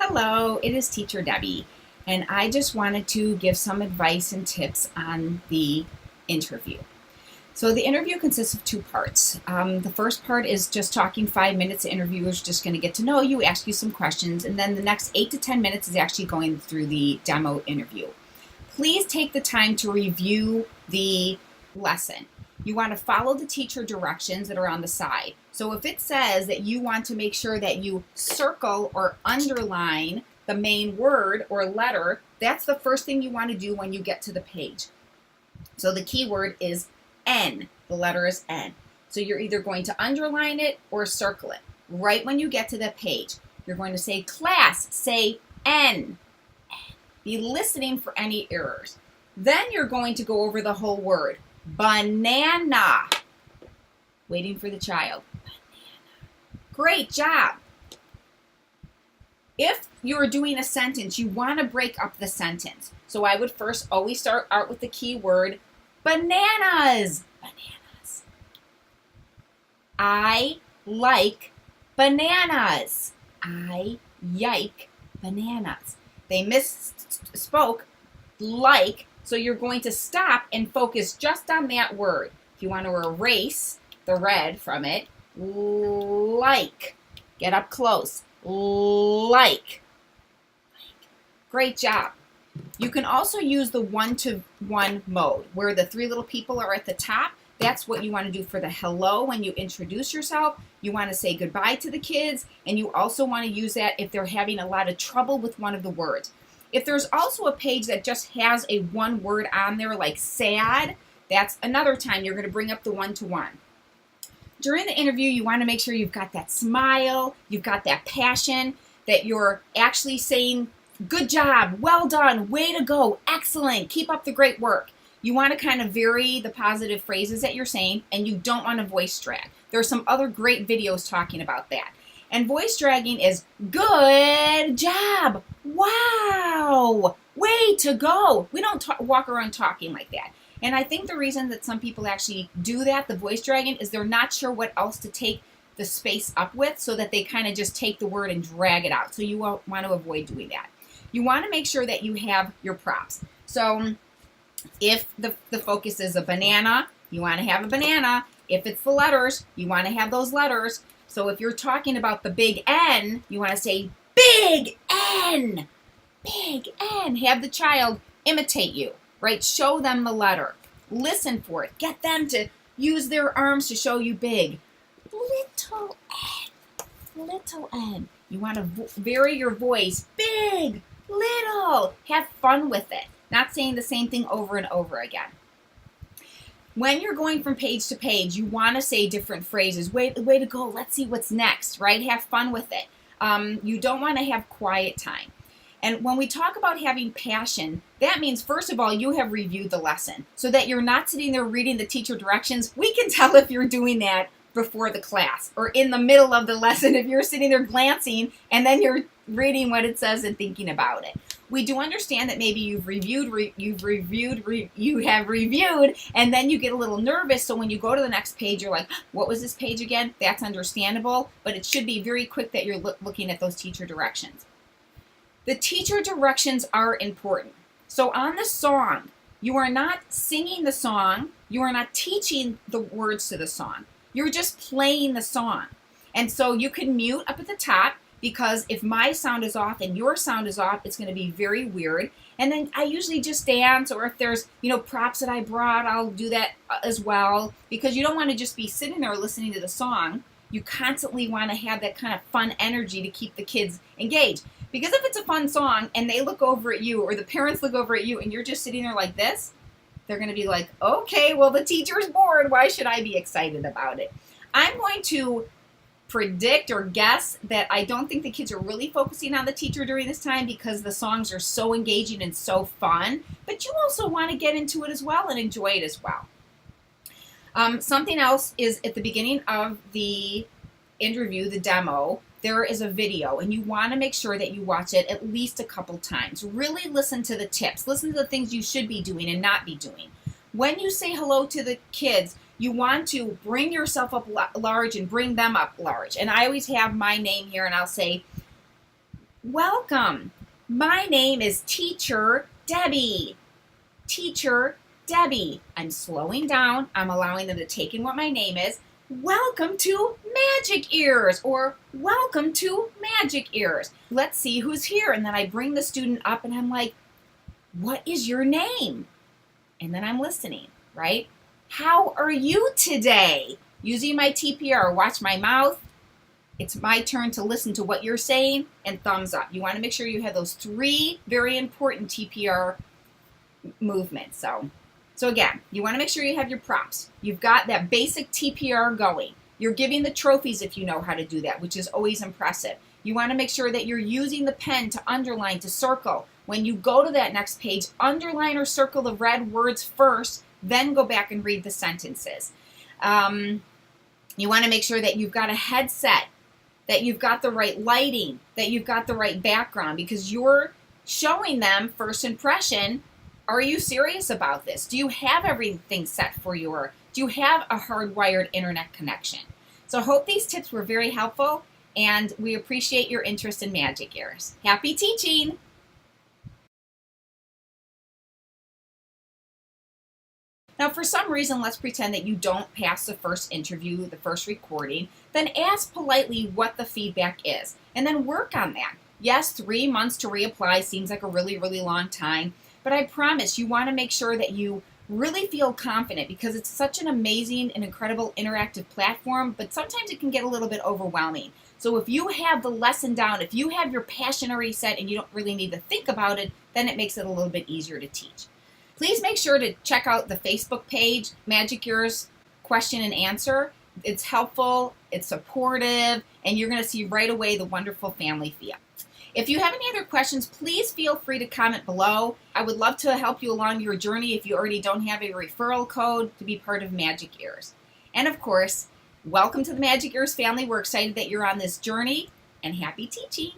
Hello, it is Teacher Debbie, and I just wanted to give some advice and tips on the interview. So, the interview consists of two parts. The first part is just talking 5 minutes. The interviewer is just going to get to know you, ask you some questions, and then the next 8 to 10 minutes is actually going through the demo interview. Please take the time to review the lesson. You want to follow the teacher directions that are on the side. So if it says that you want to make sure that you circle or underline the main word or letter, that's the first thing you want to do when you get to the page. So the key word is N. The letter is N. So you're either going to underline it or circle it. Right when you get to the page, you're going to say, class, say N. Be listening for any errors. Then you're going to go over the whole word. Banana. Waiting for the child. Banana. Great job. If you're doing a sentence, you want to break up the sentence. So I would first always start out with the key word bananas. Bananas. I like bananas. I yike bananas. They misspoke like. So you're going to stop and focus just on that word. If you want to erase the red from it, like. Get up close. Like. Great job. You can also use the one-to-one mode, where the three little people are at the top. That's what you want to do for the hello when you introduce yourself. You want to say goodbye to the kids, and you also want to use that if they're having a lot of trouble with one of the words. If there's also a page that just has a one word on there, like sad, that's another time you're going to bring up the one-to-one. During the interview, you want to make sure you've got that smile, you've got that passion, that you're actually saying, good job, well done, way to go, excellent, keep up the great work. You want to kind of vary the positive phrases that you're saying, and you don't want to voice drag. There are some other great videos talking about that. And voice dragging is good job, wow, way to go. We don't walk around talking like that. And I think the reason that some people actually do that, the voice dragging, is they're not sure what else to take the space up with, so that they kind of just take the word and drag it out. So you want to avoid doing that. You want to make sure that you have your props. So if the focus is a banana, you want to have a banana. If it's the letters, you want to have those letters. So if you're talking about the big N, you want to say big N. Big N. Have the child imitate you, right? Show them the letter. Listen for it. Get them to use their arms to show you big. Little N. Little N. You want to vary your voice. Big, little. Have fun with it. Not saying the same thing over and over again. When you're going from page to page, you want to say different phrases. Way to go. Let's see what's next, right? Have fun with it. You don't want to have quiet time. And when we talk about having passion, that means, first of all, you have reviewed the lesson so that you're not sitting there reading the teacher directions. We can tell if you're doing that before the class or in the middle of the lesson, if you're sitting there glancing and then you're reading what it says and thinking about it. We do understand that maybe you have reviewed, and then you get a little nervous. So when you go to the next page, you're like, what was this page again? That's understandable, but it should be very quick that you're looking at those teacher directions. The teacher directions are important. So on the song, you are not singing the song. You are not teaching the words to the song. You're just playing the song. And so you can mute up at the top, because if my sound is off and your sound is off, it's going to be very weird. And then I usually just dance, or if there's, props that I brought, I'll do that as well, because you don't want to just be sitting there listening to the song. You constantly want to have that kind of fun energy to keep the kids engaged. Because if it's a fun song and they look over at you, or the parents look over at you, and you're just sitting there like this, they're going to be like, okay, well, the teacher's bored. Why should I be excited about it? I'm going to predict or guess that I don't think the kids are really focusing on the teacher during this time, because the songs are so engaging and so fun. But you also want to get into it as well and enjoy it as well. Something else is, at the beginning of the interview, the demo, there is a video, and you want to make sure that you watch it at least a couple times. Really listen to the tips. Listen to the things you should be doing and not be doing. When you say hello to the kids, you want to bring yourself up large and bring them up large. And I always have my name here, and I'll say, Welcome. My name is Teacher Debbie. Teacher Debbie. I'm slowing down. I'm allowing them to take in what my name is. Welcome to Magic Ears, or welcome to Magic Ears. Let's see who's here. And then I bring the student up and I'm like, what is your name? And then I'm listening, right? How are you today? Using my TPR, watch my mouth. It's my turn to listen to what you're saying, and thumbs up. You want to make sure you have those 3 very important TPR movements. So again, you want to make sure you have your props. You've got that basic TPR going. You're giving the trophies if you know how to do that, which is always impressive. You want to make sure that you're using the pen to underline, to circle. When you go to that next page, underline or circle the red words first, then go back and read the sentences. You want to make sure that you've got a headset, that you've got the right lighting, that you've got the right background, because you're showing them first impression. Are you serious about this? Do you have everything set for you, or do you have a hardwired internet connection? So I hope these tips were very helpful, and we appreciate your interest in Magic Ears. Happy teaching! Now, for some reason, let's pretend that you don't pass the first interview, the first recording. Then ask politely what the feedback is, and then work on that. Yes, 3 months to reapply seems like a really, really long time, but I promise you want to make sure that you really feel confident, because it's such an amazing and incredible interactive platform, but sometimes it can get a little bit overwhelming. So if you have the lesson down, if you have your passion already set and you don't really need to think about it, then it makes it a little bit easier to teach. Please make sure to check out the Facebook page, Magic Ears Question and Answer. It's helpful, it's supportive, and you're going to see right away the wonderful family feel. If you have any other questions, please feel free to comment below. I would love to help you along your journey if you already don't have a referral code to be part of Magic Ears. And of course, welcome to the Magic Ears family. We're excited that you're on this journey, and happy teaching.